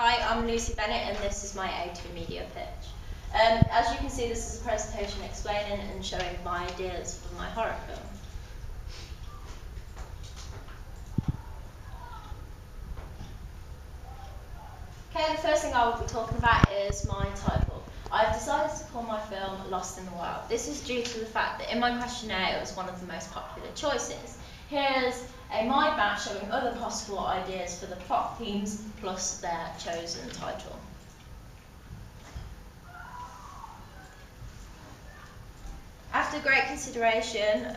Hi, I'm Lucy Bennett and this is my A2 media pitch. As you can see, this is a presentation explaining and showing my ideas for my horror film. Okay, the first thing I will be talking about is my title. I've decided to call my film Lost in the Wild. This is due to the fact that in my questionnaire it was one of the most popular choices. Here's a mind map showing other possible ideas for the plot themes plus their chosen title. After great consideration,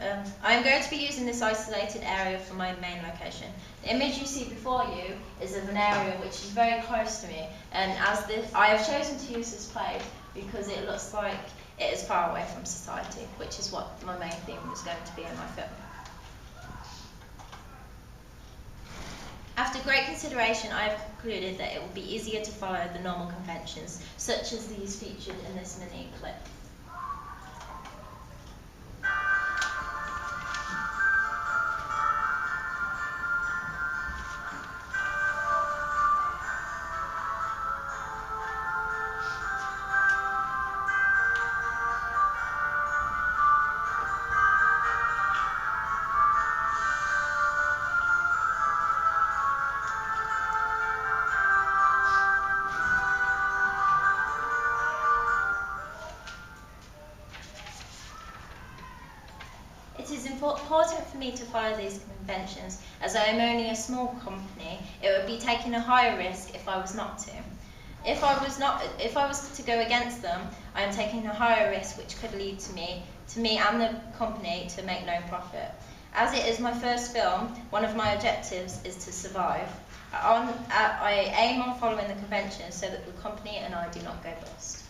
I am going to be using this isolated area for my main location. The image you see before you is of an area which is very close to me, and I have chosen to use this place because it looks like it is far away from society, which is what my main theme was going to be in my film. After great consideration, I have concluded that it will be easier to follow the normal conventions, such as these featured in this mini clip. It is important for me to follow these conventions, as I am only a small company. It would be taking a higher risk if I was not to. If I was to go against them, I am taking a higher risk which could lead to me and the company to make no profit. As it is my first film, one of my objectives is to survive. I aim on following the conventions so that the company and I do not go bust.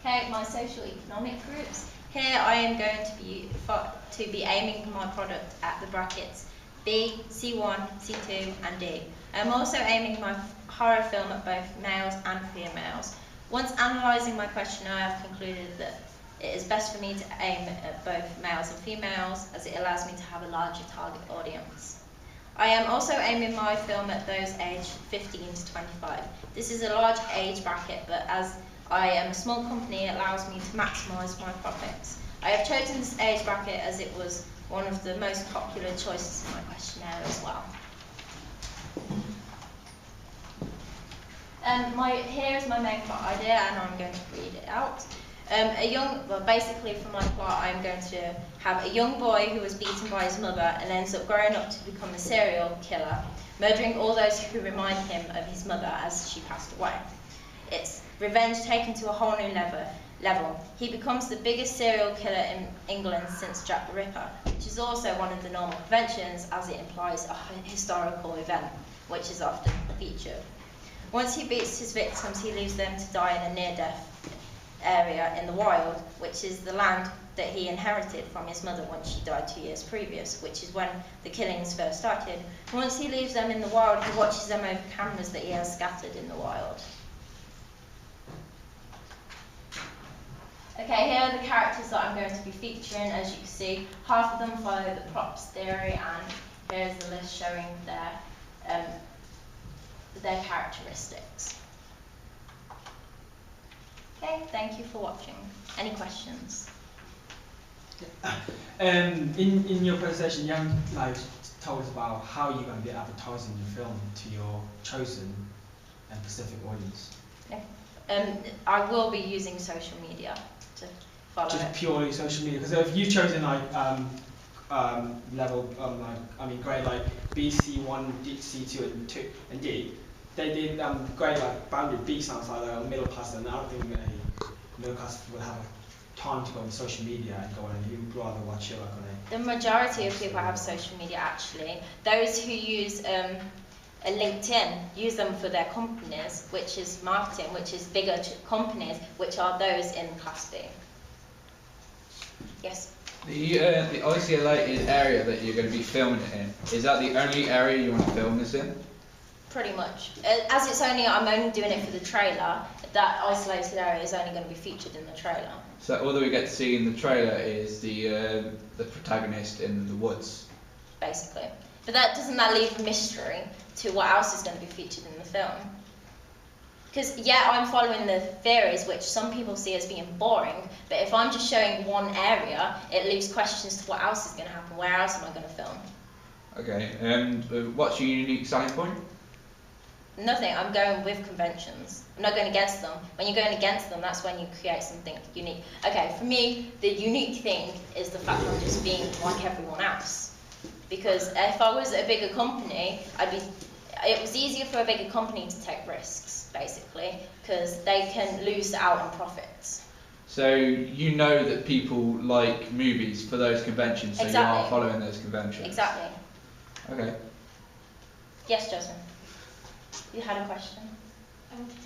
Okay, my social economic groups. Here I am going to be aiming my product at the brackets B, C1, C2 and D. I am also aiming my horror film at both males and females. Once analysing my questionnaire, I have concluded that it is best for me to aim at both males and females, as it allows me to have a larger target audience. I am also aiming my film at those aged 15 to 25. This is a large age bracket, but as I am a small company, it allows me to maximise my profits. I have chosen this age bracket as it was one of the most popular choices in my questionnaire as well. Here is my main plot idea, and I'm going to read it out. Basically for my plot, I'm going to have a young boy who was beaten by his mother and ends up growing up to become a serial killer, murdering all those who remind him of his mother as she passed away. It's revenge taken to a whole new level. He becomes the biggest serial killer in England since Jack the Ripper, which is also one of the normal conventions, as it implies a historical event, which is often featured. Once he beats his victims, he leaves them to die in a near-death area in the wild, which is the land that he inherited from his mother once she died 2 years previous, which is when the killings first started. Once he leaves them in the wild, he watches them over cameras that he has scattered in the wild. Okay, here are the characters that I'm going to be featuring. As you can see, half of them follow the props theory, and here's the list showing their characteristics. Okay, thank you for watching. Any questions? In your presentation, you haven't told us about how you're going to be advertising your film to your chosen and specific audience. Okay. I will be using social media to follow Just it. purely social media, because if you've chosen grade like B, C1, D, C2 and D, they did grade like boundary B sounds like a middle class, and I don't think a middle class would have time to go on social media and go on, and you'd rather watch it like on a... The majority of people have social media actually. Those who use a LinkedIn use them for their companies, which is marketing, which is bigger companies, which are those in Class B. Yes? The isolated area that you're going to be filming it in, is that the only area you want to film this in? Pretty much. As I'm only doing it for the trailer, that isolated area is only going to be featured in the trailer. So all that we get to see in the trailer is the protagonist in the woods. basically. But doesn't that leave a mystery to what else is going to be featured in the film? Because, yeah, I'm following the theories, which some people see as being boring, but if I'm just showing one area, it leaves questions to what else is going to happen, where else am I going to film? Okay, and what's your unique selling point? Nothing, I'm going with conventions. I'm not going against them. When you're going against them, that's when you create something unique. Okay, for me, the unique thing is the fact I'm just being like everyone else. Because if I was a bigger company, it was easier for a bigger company to take risks, basically, because they can lose out on profits. So you know that people like movies for those conventions, so Exactly. you are following those conventions. Exactly. Okay. Yes, Jasmine? You had a question?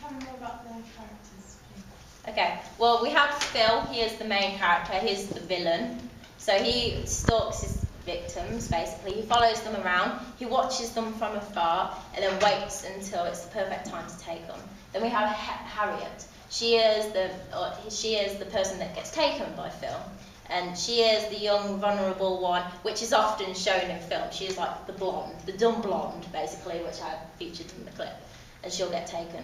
Tell me more about the characters, please. Okay, well, we have Phil. He is the main character. He's the villain. So he stalks his victims, basically. He follows them around. He watches them from afar and then waits until it's the perfect time to take them. Then we have Harriet. She is the person that gets taken by Phil. And she is the young, vulnerable one, which is often shown in film. She is like the blonde, the dumb blonde, basically, which I featured in the clip. And she'll get taken.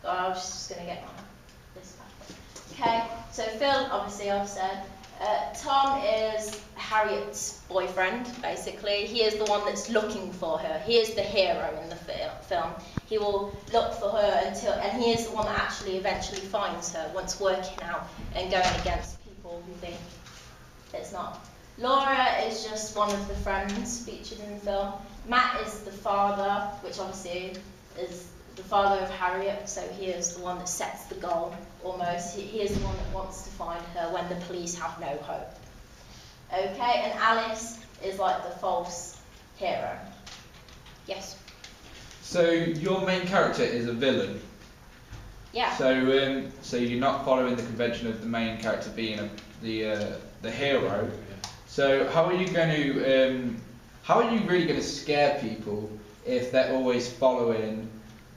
I was just going to get this back. Okay, so Phil, obviously I've said. Tom is Harriet's boyfriend, basically. He is the one that's looking for her. He is the hero in the film. He will look for her and he is the one that actually eventually finds her once working out and going against people who think it's not. Laura is just one of the friends featured in the film. Matt is the father, which obviously is the father of Harriet, so he is the one that sets the goal, almost. He is the one that wants to find her when the police have no hope. Okay, and Alice is like the false hero. Yes? So your main character is a villain. Yeah. So you're not following the convention of the main character being the hero. So how are you really going to scare people if they're always following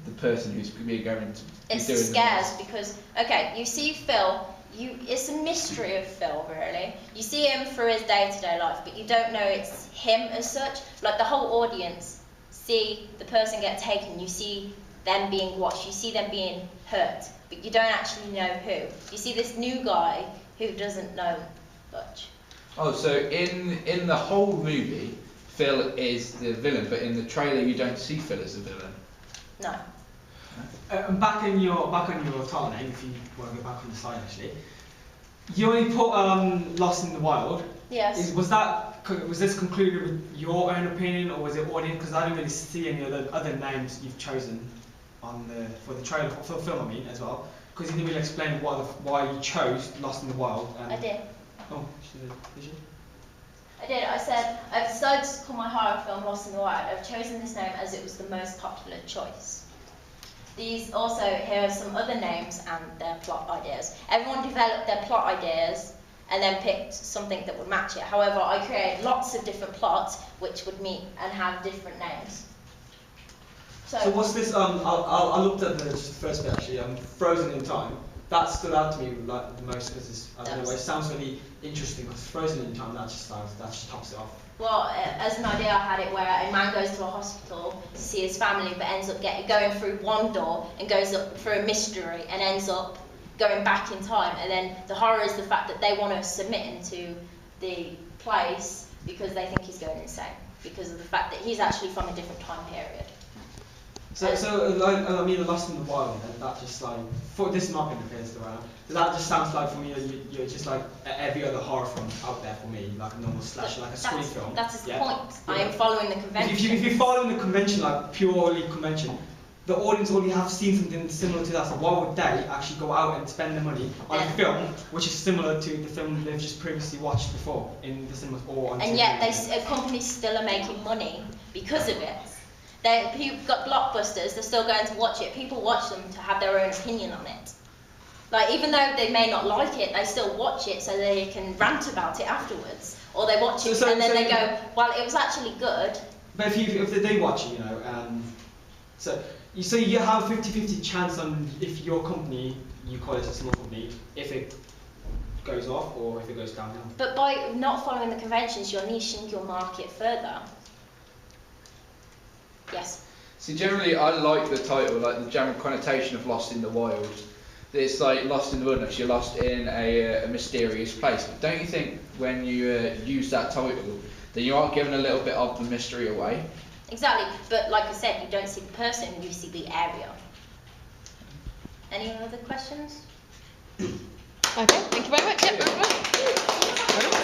the person who's going to be doing It's scares because, okay, you see Phil, it's a mystery of Phil, really. You see him through his day-to-day life, but you don't know it's him as such. Like, the whole audience see the person get taken, you see them being watched, you see them being hurt, but you don't actually know who. You see this new guy who doesn't know much. Oh, so in the whole movie, Phil is the villain, but in the trailer you don't see Phil as the villain. No. Back on your title name, if you want to go back on the slide actually, you only put Lost in the Wild. Yes. Was this concluded with your own opinion, or was it audience? Because I didn't really see any other names you've chosen for the trailer for the film. I mean, as well, because you didn't really explain why you chose Lost in the Wild. I did. Oh, did you? I did. I said, I've decided to call my horror film Lost in the Wild. I've chosen this name as it was the most popular choice. These also, here are some other names and their plot ideas. Everyone developed their plot ideas and then picked something that would match it. However, I created lots of different plots which would meet and have different names. So what's this? I looked at the first bit actually. Frozen in Time. That stood out to me like the most because I don't know. It sounds really interesting because Frozen in Time that just tops it off. Well, as an idea, I had it where a man goes to a hospital to see his family, but ends up going through one door and goes up through a mystery and ends up going back in time. And then the horror is the fact that they want to submit him to the place because they think he's going insane because of the fact that he's actually from a different time period. So I mean, Lost in the Wild, and that just like, for this is my opinion, that just sounds like for me, you're just like every other horror film out there for me, like a normal slasher, like a screen film. That's the point. Yeah. I am following the convention. If you're following the convention, like purely convention, the audience already have seen something similar to that, so why would they actually go out and spend the money on a film which is similar to the film they've just previously watched before in the cinemas or on And TV? yet, companies still are making money because of it. You've got blockbusters, they're still going to watch it. People watch them to have their own opinion on it. Like, even though they may not like it, they still watch it so they can rant about it afterwards. Or they watch it and then they go, well, it was actually good. But if they do watch it, so you have a 50-50 chance on if your company, you call it a small company, if it goes off or if it goes downhill. But by not following the conventions, you're niching your market further. Yes. See, generally, I like the title, like the general connotation of Lost in the Wild. It's like lost in the wilderness. You're lost in a mysterious place. But don't you think when you use that title, that you are giving a little bit of the mystery away? Exactly. But like I said, you don't see the person, you see the area. Any other questions? Okay, thank you very much. Yep, very well.